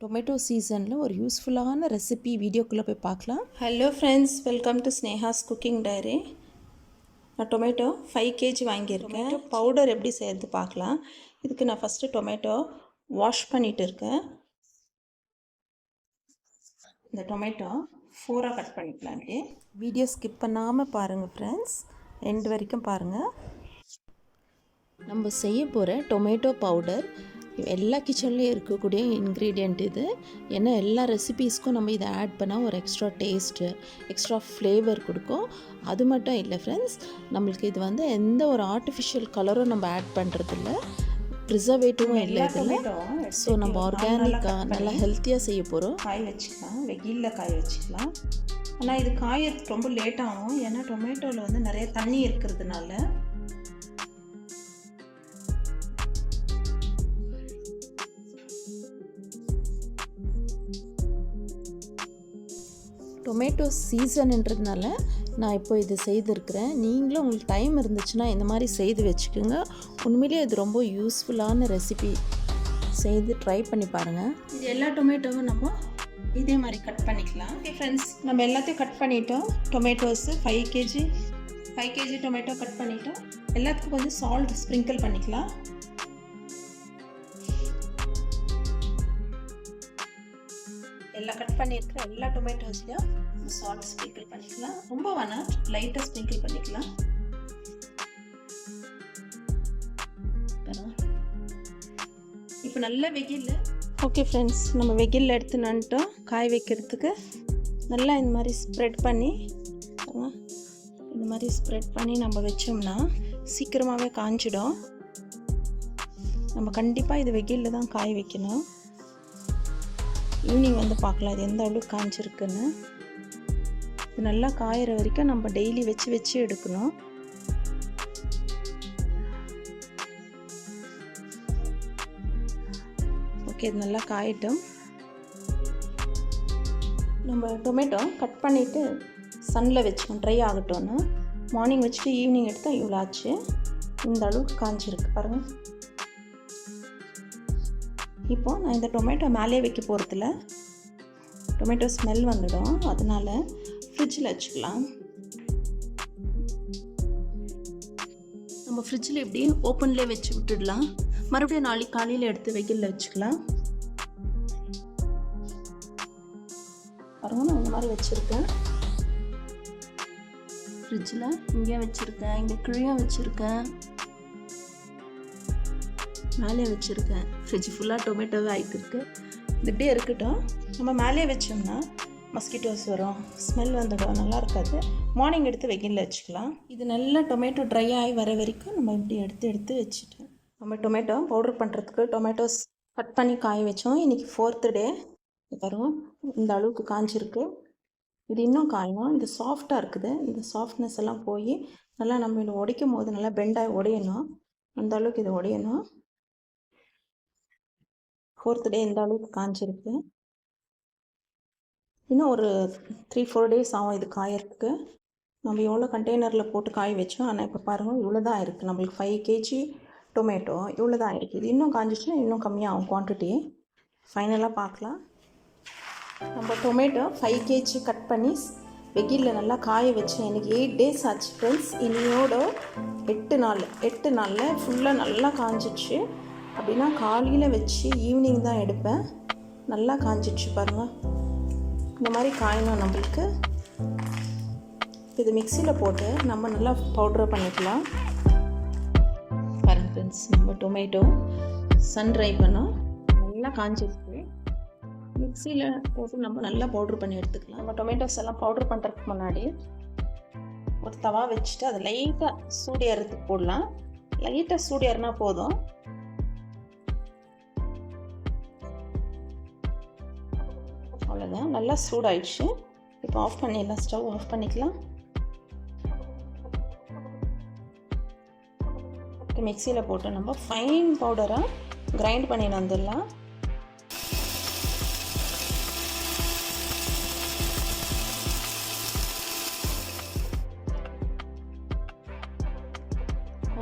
Tomato சீசனில் ஒரு யூஸ்ஃபுல்லான ரெசிபி வீடியோக்குள்ளே போய் பார்க்கலாம். Hello friends, welcome to Sneha's cooking diary. நான் டொமேட்டோ 5 kg வாங்கியிருக்கேன். பவுடர் எப்படி செய்கிறது பார்க்கலாம். இதுக்கு நான் ஃபஸ்ட்டு டொமேட்டோ வாஷ் பண்ணிகிட்டு இருக்கேன். இந்த டொமேட்டோ 4ஆக கட் பண்ணிக்கலாம். வீடியோ ஸ்கிப் பண்ணாமல் பாருங்கள் ஃப்ரெண்ட்ஸ், எண்டு வரைக்கும் பாருங்கள். நம்ம செய்ய போகிற டொமேட்டோ பவுடர் எல்லா கிச்சன்லேயும் இருக்கக்கூடிய இன்க்ரீடியண்ட் இது. ஏன்னா எல்லா ரெசிபீஸ்க்கும் நம்ம இதை ஆட் பண்ணால் ஒரு எக்ஸ்ட்ரா டேஸ்ட்டு, எக்ஸ்ட்ரா ஃப்ளேவர் கொடுக்கும். அது மட்டும் இல்லை ஃப்ரெண்ட்ஸ், நம்மளுக்கு இது எந்த ஒரு ஆர்டிஃபிஷியல் கலரும் நம்ம ஆட் பண்ணுறதில்ல, ப்ரிசர்வேட்டிவும் இல்லை இதில். ஸோ நம்ம ஆர்கானிக்காக நல்லா ஹெல்த்தியாக செய்ய போகிறோம். காய வச்சுக்கலாம், வெயிலில் காய வச்சுக்கலாம். ஆனால் இது காயறதுக்கு ரொம்ப லேட் ஆகும். ஏன்னா டொமேட்டோவில் நிறைய தண்ணி இருக்கிறதுனால. டொமேட்டோ சீசன்ன்றதுனால நான் இப்போ இது செய்திருக்கிறேன். நீங்களும் உங்களுக்கு டைம் இருந்துச்சுன்னா இந்த மாதிரி செய்து வச்சுக்கோங்க. உண்மையிலே இது ரொம்ப யூஸ்ஃபுல்லான ரெசிபி. செய்து ட்ரை பண்ணி பாருங்கள். இது எல்லா டொமேட்டோவும் நம்ம இதே மாதிரி கட் பண்ணிக்கலாம். ஓகே ஃப்ரெண்ட்ஸ், நம்ம எல்லாத்தையும் கட் பண்ணிட்டோம். டொமேட்டோஸு 5 kg டொமேட்டோ கட் பண்ணிட்டோம். எல்லாத்துக்கும் கொஞ்சம் சால்ட் ஸ்ப்ரிங்கிள் பண்ணிக்கலாம். எல்லாம் கட் பண்ணியிருக்கிற எல்லா டொமேட்டோஸ்லையும் சால்ட் ஸ்ப்ரிங்கிள் பண்ணிக்கலாம். ரொம்ப வேணாம், லைட்டாக ஸ்ப்ரிங்கிள் பண்ணிக்கலாம். இப்போ நல்ல வெயில். ஓகே ஃப்ரெண்ட்ஸ், நம்ம வெயிலில் எடுத்து நன்ட்டோம். காய வைக்கிறதுக்கு நல்லா இந்த மாதிரி ஸ்ப்ரெட் பண்ணி நம்ம வச்சோம்னா சீக்கிரமாகவே காஞ்சிடும். நம்ம கண்டிப்பாக இது வெயிலில் தான் காய வைக்கணும். ஈவினிங் பார்க்கலாம் இது எந்த அளவுக்கு காய்ச்சிருக்குன்னு. இது நல்லா காயிற வரைக்கும் நம்ம டெய்லி வச்சு எடுக்கணும். ஓகே, இது நல்லா காயட்டும். நம்ம டொமேட்டோ கட் பண்ணிவிட்டு சன்னில் வச்சுக்கணும், ட்ரை ஆகட்டும்னு. மார்னிங் வச்சுட்டு ஈவினிங் எடுத்தால் இவ்வளோ ஆச்சு. இந்த அளவுக்கு காய்ச்சிருக்கு பாருங்கள். இப்போது நான் இந்த டொமேட்டோ மேலே வைக்க போகிறதில்ல, டொமேட்டோ ஸ்மெல் வந்துடும். அதனால் ஃப்ரிட்ஜில் வச்சுக்கலாம். நம்ம ஃப்ரிட்ஜில் இப்படி ஓப்பன்லேயே வச்சு விட்டுடலாம். மறுபடியும் நாளைக்கு காலையில் எடுத்து வெயிலில் வச்சுக்கலாம். பாருங்க, நான் இந்த மாதிரி வச்சுருக்கேன். ஃப்ரிட்ஜில் இங்கே வச்சுருக்கேன், இங்கே கீழே வச்சுருக்கேன், மேலே வச்சுருக்கேன். ஃப்ரிட்ஜ் ஃபுல்லாக டொமேட்டோவே ஆகிட்டு இருக்கு. இது இப்படியே இருக்கட்டும். நம்ம மேலே வச்சோம்னா மஸ்கிட்டோஸ் வரும், ஸ்மெல் வந்துடும், நல்லா இருக்காது. மார்னிங் எடுத்து வெயிலில் வச்சுக்கலாம். இது நல்லா டொமேட்டோ ட்ரை ஆகி வர வரைக்கும் நம்ம இப்படி எடுத்து வச்சுட்டு நம்ம டொமேட்டோ பவுடர் பண்ணுறதுக்கு டொமேட்டோஸ் கட் பண்ணி காய வச்சோம். இன்றைக்கி 4th டே. பாருங்கள், இந்த அளவுக்கு காய்ச்சிருக்கு. இது இன்னும் காயும். இது சாஃப்டாக இருக்குது. இந்த சாஃப்ட்னஸ் எல்லாம் போய் நல்லா நம்ம இதை உடைக்கும் போது நல்லா பெண்டாகி உடையணும். அந்த அளவுக்கு இது உடையணும். 4th டே இந்த அளவுக்கு காய்ச்சிருக்கு. இன்னும் ஒரு 3-4 days ஆகும் இது காயறதுக்கு. நம்ம எவ்வளோ கண்டெய்னரில் போட்டு காய வச்சோம். ஆனால் இப்போ பாருங்கள், இவ்வளோ தான் இருக்குது. நம்மளுக்கு 5 kg டொமேட்டோ இவ்வளோ தான் இருக்குது. இது இன்னும் காய்ச்சிச்சுன்னா இன்னும் கம்மியாகும் குவான்டிட்டி. ஃபைனலாக பார்க்கலாம். நம்ம டொமேட்டோ 5 kg கட் பண்ணி வெயிலில் நல்லா காய வச்சேன். எனக்கு 8 days ஆச்சு ஃப்ரெண்ட்ஸ். இன்னையோட 8 நாளில் ஃபுல்லாக நல்லா காய்ச்சிச்சு. அப்படின்னா காலையில் வச்சு ஈவினிங் தான் எடுப்பேன். நல்லா காய்ச்சிடுச்சு பாருங்கள். இந்த மாதிரி காயணும் நம்மளுக்கு. இது மிக்சியில் போட்டு நம்ம நல்லா பவுட்ரு பண்ணிக்கலாம். பாருங்கள் ஃப்ரெண்ட்ஸ், நம்ம டொமேட்டோ சன் ட்ரை பண்ணோம், நல்லா காய்ச்சிருக்கு. மிக்சியில் போட்டு நம்ம நல்லா பவுட்ரு பண்ணி எடுத்துக்கலாம். நம்ம டொமேட்டோஸ் எல்லாம் பவுட்ரு பண்ணுறதுக்கு முன்னாடி ஒரு தவா வச்சுட்டு அதை லைட்டாக சூடு ஏறதுக்கு போடலாம். லைட்டாக சூடு ஏறினா போதும். அவ்வளோதான், நல்லா சூடாயிடுச்சு. இப்போ ஆஃப் பண்ணிடலாம், ஸ்டவ் ஆஃப் பண்ணிக்கலாம். மிக்சியில் போட்டு நம்ம ஃபைன் பவுடராக கிரைண்ட் பண்ணி வந்துடலாம்.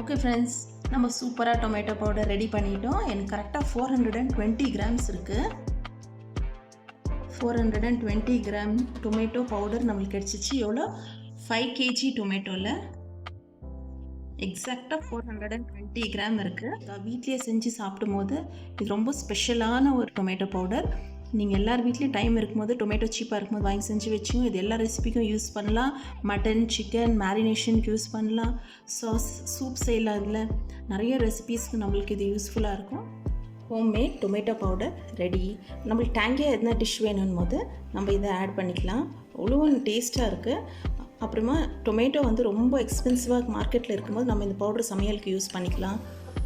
ஓகே ஃப்ரெண்ட்ஸ், நம்ம சூப்பராக டொமேட்டோ பவுடர் ரெடி பண்ணிட்டோம். எனக்கு கரெக்டாக 420 grams இருக்குது. 420 கிராம் டொமேட்டோ பவுடர் நம்மளுக்கு கிடச்சிச்சு. எவ்வளோ? 5 kg டொமேட்டோவில் எக்ஸாக்டாக 420 கிராம் இருக்குது. வீட்லேயே செஞ்சு சாப்பிடும் போது இது ரொம்ப ஸ்பெஷலான ஒரு டொமேட்டோ பவுடர். நீங்கள் எல்லார் வீட்லேயும் டைம் இருக்கும்போது டொமேட்டோ சீப்பாக இருக்கும்போது வாங்கி செஞ்சு வச்சுங்க. இது எல்லா ரெசிபிக்கும் யூஸ் பண்ணலாம். மட்டன், சிக்கன் மேரினேஷனுக்கு யூஸ் பண்ணலாம். சாஸ், சூப் செய்யலாம். இதில் நிறைய ரெசிபீஸ்க்கு நம்மளுக்கு இது யூஸ்ஃபுல்லாக இருக்கும். Homemade tomato powder ready. நம்மளுக்கு டேங்கியாக எதுனா டிஷ் வேணும் போது நம்ம இதை ஆட் பண்ணிக்கலாம். அவ்வளோ டேஸ்ட்டாக இருக்குது. அப்புறமா டொமேட்டோ வந்து ரொம்ப எக்ஸ்பென்சிவாக மார்க்கெட்டில் இருக்கும்போது நம்ம இந்த பவுடர் சமையலுக்கு யூஸ் பண்ணிக்கலாம்.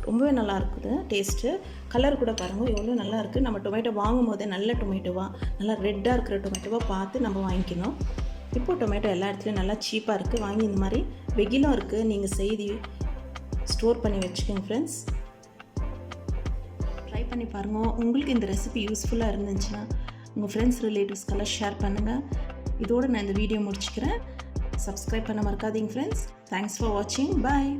ரொம்பவே நல்லா இருக்குது டேஸ்ட்டு. கலர் கூட பாருங்கள் எவ்வளோ நல்லா இருக்குது. நம்ம டொமேட்டோ வாங்கும் போதே நல்ல டொமேட்டோவாக, நல்லா ரெட்டாக இருக்கிற டொமேட்டோவாக பார்த்து நம்ம வாங்கிக்கணும். இப்போ டொமேட்டோ எல்லா இடத்துலையும் நல்லா சீப்பாக இருக்குது. வாங்கி இந்த மாதிரி வெயிலும் இருக்குது, நீங்கள் செய்து ஸ்டோர் பண்ணி வச்சுக்கோங்க ஃப்ரெண்ட்ஸ். ட்ரை பண்ணி பாருங்கள். உங்களுக்கு இந்த ரெசிபி யூஸ்ஃபுல்லாக இருந்துச்சுன்னா உங்கள் ஃப்ரெண்ட்ஸ் ரிலேட்டிவ்ஸ்க்கெல்லாம் ஷேர் பண்ணுங்கள். இதோடு நான் இந்த வீடியோ முடிச்சுக்கிறேன். சப்ஸ்கிரைப் பண்ண மறக்காதீங்க ஃப்ரெண்ட்ஸ். தேங்க்ஸ் ஃபார் வாட்சிங். பாய்.